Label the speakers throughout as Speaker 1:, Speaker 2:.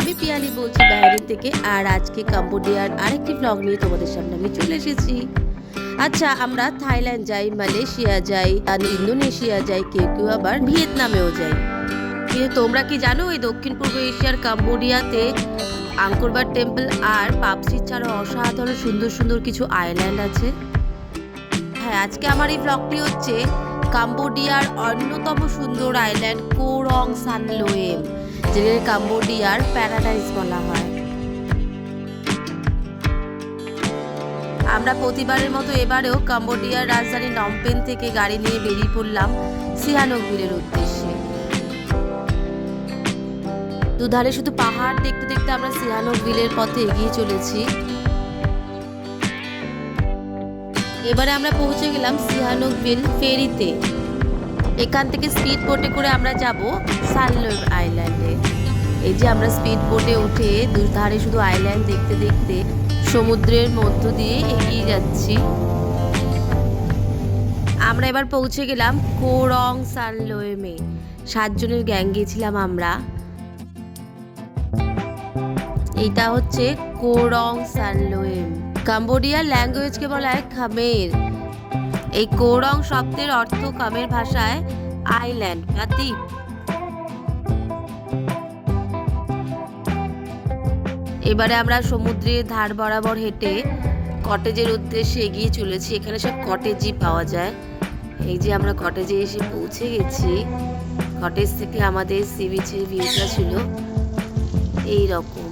Speaker 1: আমি পিয়ালি বলছি বাইরে থেকে। আর আজকে কম্বোডিয়ার আরেকটি ব্লগ নিয়ে তোমাদের সামনে আমি চলে এসেছি। আচ্ছা, আমরা থাইল্যান্ড যাই, মালয়েশিয়া যাই, আর ইন্দোনেশিয়া যাই, কেউ কেউ আবার ভিয়েতনামেও যাই। কিন্তু তোমরা কি জানো এই দক্ষিণ পূর্ব এশিয়ার কম্বোডিয়াতে আঙ্কর বাট টেম্পল আর পাপসি ছাড়াও অসাধারণ সুন্দর সুন্দর কিছু আইল্যান্ড আছে। হ্যাঁ, আজকে আমার এই ব্লগটি হচ্ছে কম্বোডিয়ার অন্যতম সুন্দর আইল্যান্ড কো রং সানলোয়েম, যেটাকে কম্বোডিয়ার প্যারাডাইস বলা হয়। আমরা প্রতিবারের মতো এবারেও কম্বোডিয়ার রাজধানী নমপেন থেকে গাড়ি নিয়ে বেরিয়ে পড়লাম সিহানোকভিলের উদ্দেশ্যে। দুধারে শুধু পাহাড় দেখতে দেখতে আমরা সিহানোকভিলের পথে এগিয়ে চলেছি। এবারে আমরা পৌঁছে গেলাম সিহানোকভিল ফেরিতে। এখান থেকে স্পিড বোটে করে আমরা যাব সানলোয়েম আইল্যান্ডে। এই যে আমরা স্পিড বোটে উঠে দুধারে শুধু আইল্যান্ড দেখতে দেখতে সমুদ্রের মধ্য দিয়ে এগিয়ে যাচ্ছি। আমরা এবার পৌঁছে গেলাম কো রং সানলোয়েমে। 7 জনের গ্যাং গিয়েছিলাম আমরা। এটা হচ্ছে কো রং সানলোয়েম। কম্বোডিয়ার ল্যাঙ্গুয়েজকে বলা হয় খামের। এই কো রং শব্দের অর্থ খামের ভাষায় আইল্যান্ড বা দ্বীপ। এবারে আমরা সমুদ্রের ধার বরাবর হেঁটে কটেজের উদ্দেশ্যে এগিয়ে চলেছি। এখানে সব কটেজই পাওয়া যায়। এই যে আমরা কটেজে এসে পৌঁছে গেছি। কটেজ থেকে আমাদের সি বিচের ভিউটা ছিল এই রকম।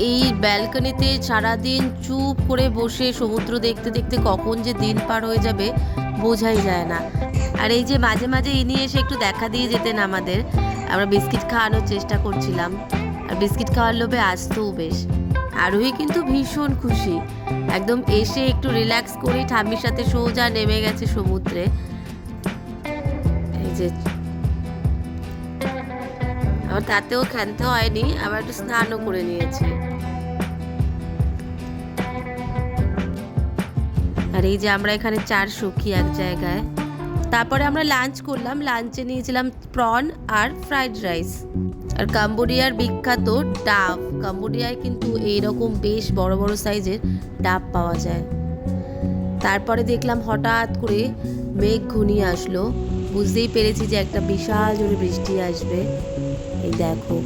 Speaker 1: এই ব্যালকনিতে সারাদিন চুপ করে বসে সমুদ্র দেখতে দেখতে কখন যে দিন পার হয়ে যাবে বোঝাই যায় না। আর এই যে মাঝে মাঝে ইনি এসে একটু দেখা দিয়ে যেতেন আমাদের। আমরা বিস্কিট খাওয়ানোর চেষ্টা করছিলাম, আর বিস্কিট খাওয়ার লোভে আসতেও বেশ। আরোহী কিন্তু ভীষণ খুশি, একদম এসে একটু রিল্যাক্স করে ঠাম্মির সাথে সোজা নেমে গেছে সমুদ্রে। এই যে আবার তাতেও ক্ষান্ত হয়নি, আবার একটু স্নানও করে নিয়েছি। আর এই যে আমরা এখানে 4 সখী এক জায়গায়। তারপরে আমরা লাঞ্চ করলাম। লাঞ্চে নিয়েছিলাম প্রন আর ফ্রাইড রাইস। আর কম্বোডিয়ার বিখ্যাত ডাব। কম্বোডিয়ায় কিন্তু এইরকম বেশ বড় বড় সাইজের ডাব পাওয়া যায়। তারপরে দেখলাম হঠাৎ করে মেঘ ঘনিয়ে আসলো। বুঝতেই পেরেছি যে একটা বিশাল জোরে বৃষ্টি আসবে। এই দেখো,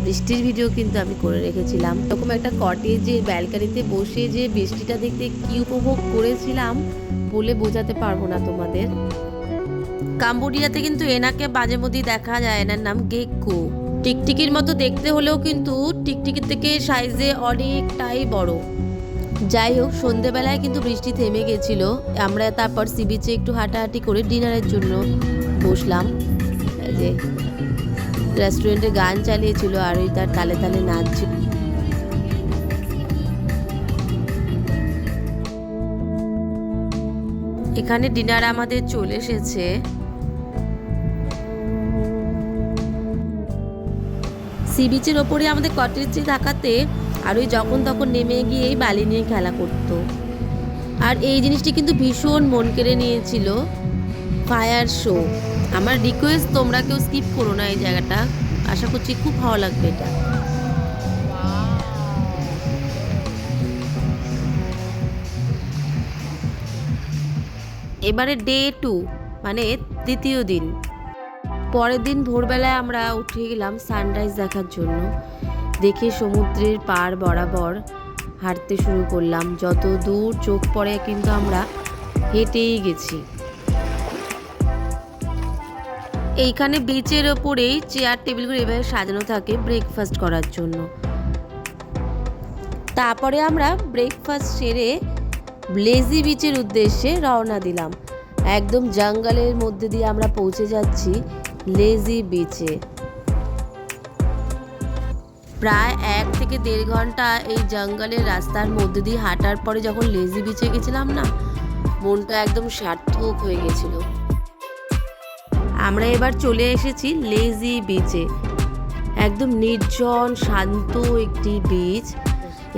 Speaker 1: বৃষ্টির ভিডিও কিন্তু আমি করে রেখেছিলাম। এরকম একটা কটেজের ব্যালকনিতে বসে যে বৃষ্টিটা দেখতে কি উপভোগ করেছিলাম বলে বোঝাতে পারবো না তোমাদের। কম্বোডিয়াতে কিন্তু এনাকে মাঝে মধ্যেই দেখা যায়। এনার নাম গেক্কো। টিকটিকির মতো দেখতে হলেও কিন্তু টিকটিকির থেকে সাইজে অনেকটাই বড়। যাই হোক, সন্ধেবেলায় কিন্তু বৃষ্টি থেমে গেছিল। আমরা তারপর সি বিচে একটু হাঁটাহাঁটি করে ডিনারের জন্য বসলাম। এই যে রেস্টুরেন্টে গান চালিয়েছিল আর ওই তার তালে তালে নাচছিল। এখানে ডিনার আমাদের চলে এসেছে। সি বিচের ওপরে আমাদের কটেজে থাকাতে আর ওই যখন তখন নেমে গিয়ে বালি নিয়ে খেলা করত। আর এই জিনিসটি কিন্তু ভীষণ মন কেড়ে নিয়েছিল, ফায়ার শো। আমার রিকোয়েস্ট, তোমরা কেউ স্কিপ করো না এই জায়গাটা। আশা করছি খুব ভালো লাগবে এটা। এবারে ডে 2 মানে দ্বিতীয় দিন। পরের দিন ভোরবেলায় আমরা উঠে গেলাম সানরাইজ দেখার জন্য। দেখে সমুদ্রের পার বরাবর হাঁটতে শুরু করলাম। যত দূর চোখ পড়ে কিন্তু আমরা হেঁটেই গেছি। এইখানে বিচের ওপরেই চেয়ার টেবিলগুলো এভাবে সাজানো থাকে ব্রেকফাস্ট করার জন্য। তারপরে আমরা ব্রেকফাস্ট সেরে লেজি বিচের উদ্দেশ্যে রওনা দিলাম। একদম জঙ্গলের মধ্যে দিয়ে আমরা পৌঁছে যাচ্ছি লেজি বিচে। প্রায় 1 থেকে 1.5 ঘন্টা এই জঙ্গলের রাস্তার মধ্যে দিয়ে হাঁটার পরে যখন লেজি বিচে গেছিলাম না, মনটা একদম সার্থক হয়ে গেছিল। আমরা এবার চলে এসেছি লেজি বিচে। একদম নির্জন শান্ত একটি বিচ।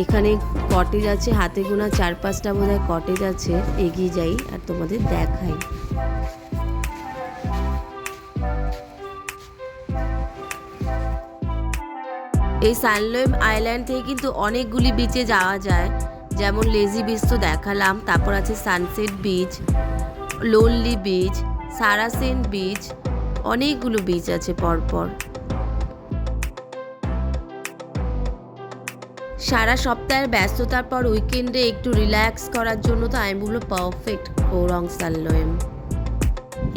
Speaker 1: এখানে কটেজ আছে, হাতে গোনা 4-5টা বোধহয় কটেজ আছে। এগিয়ে যাই আর তোমাদের দেখাই। এই সানলোয়েম আইল্যান্ড থেকে কিন্তু অনেকগুলি বিচে যাওয়া যায়, যেমন লেজি বিচ তো দেখালাম, তারপর আছে সানসেট বিচ, লোনলি বিচ, সারাসেন বিচ, অনেকগুলো বিচ আছে পরপর। সারা সপ্তাহের ব্যস্ততার পর উইকেন্ডে একটু রিল্যাক্স করার জন্য তো আমি বলবো পারফেক্ট কোরং সানলোয়েম।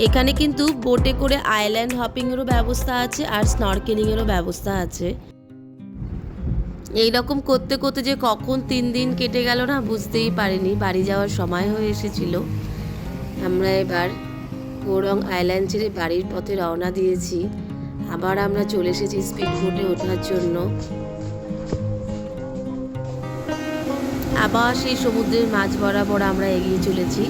Speaker 1: এখানে কিন্তু বোটে করে আইল্যান্ড হপিংয়েরও ব্যবস্থা আছে আর স্নরকেলিংয়েরও ব্যবস্থা আছে। এইরকম করতে করতে যে কখন 3 দিন কেটে গেল না বুঝতেই পারিনি, বাড়ি যাওয়ার সময় হয়ে এসেছিল। আমরা এবার কোরং আইল্যান্ড ছেড়ে বাড়ির পথে রওনা দিয়েছি। আবার আমরা চলে এসেছি স্পিড বোটে ওঠার জন্য। আবার সেই সমুদ্রের মাঝ বরাবর আমরা এগিয়ে চলেছি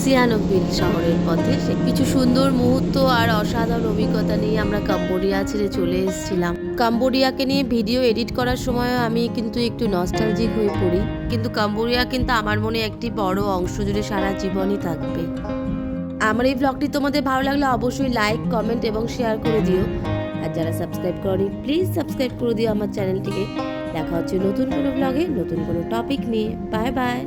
Speaker 1: সিয়ানকবিল শহরের পথে। কিছু সুন্দর মুহূর্ত আর অসাধারণ অভিজ্ঞতা নিয়ে আমরা কম্বোডিয়া ছেড়ে চলে এসেছিলাম। কম্বোডিয়াকে নিয়ে ভিডিও এডিট করার সময় আমি কিন্তু একটু নস্টালজিক হয়ে পড়ি, কিন্তু কম্বোডিয়া কিন্তু আমার মনে একটি বড় অংশ জুড়ে সারা জীবনই থাকবে। আমার এই ব্লগটি তোমাদের ভালো লাগলে অবশ্যই লাইক, কমেন্ট এবং শেয়ার করে দিও। আর যারা সাবস্ক্রাইব করনি প্লিজ সাবস্ক্রাইব করে দিও আমার চ্যানেলটিকে। দেখা হচ্ছে নতুন কোনো ব্লগে নতুন কোনো টপিক নিয়ে। Bye bye.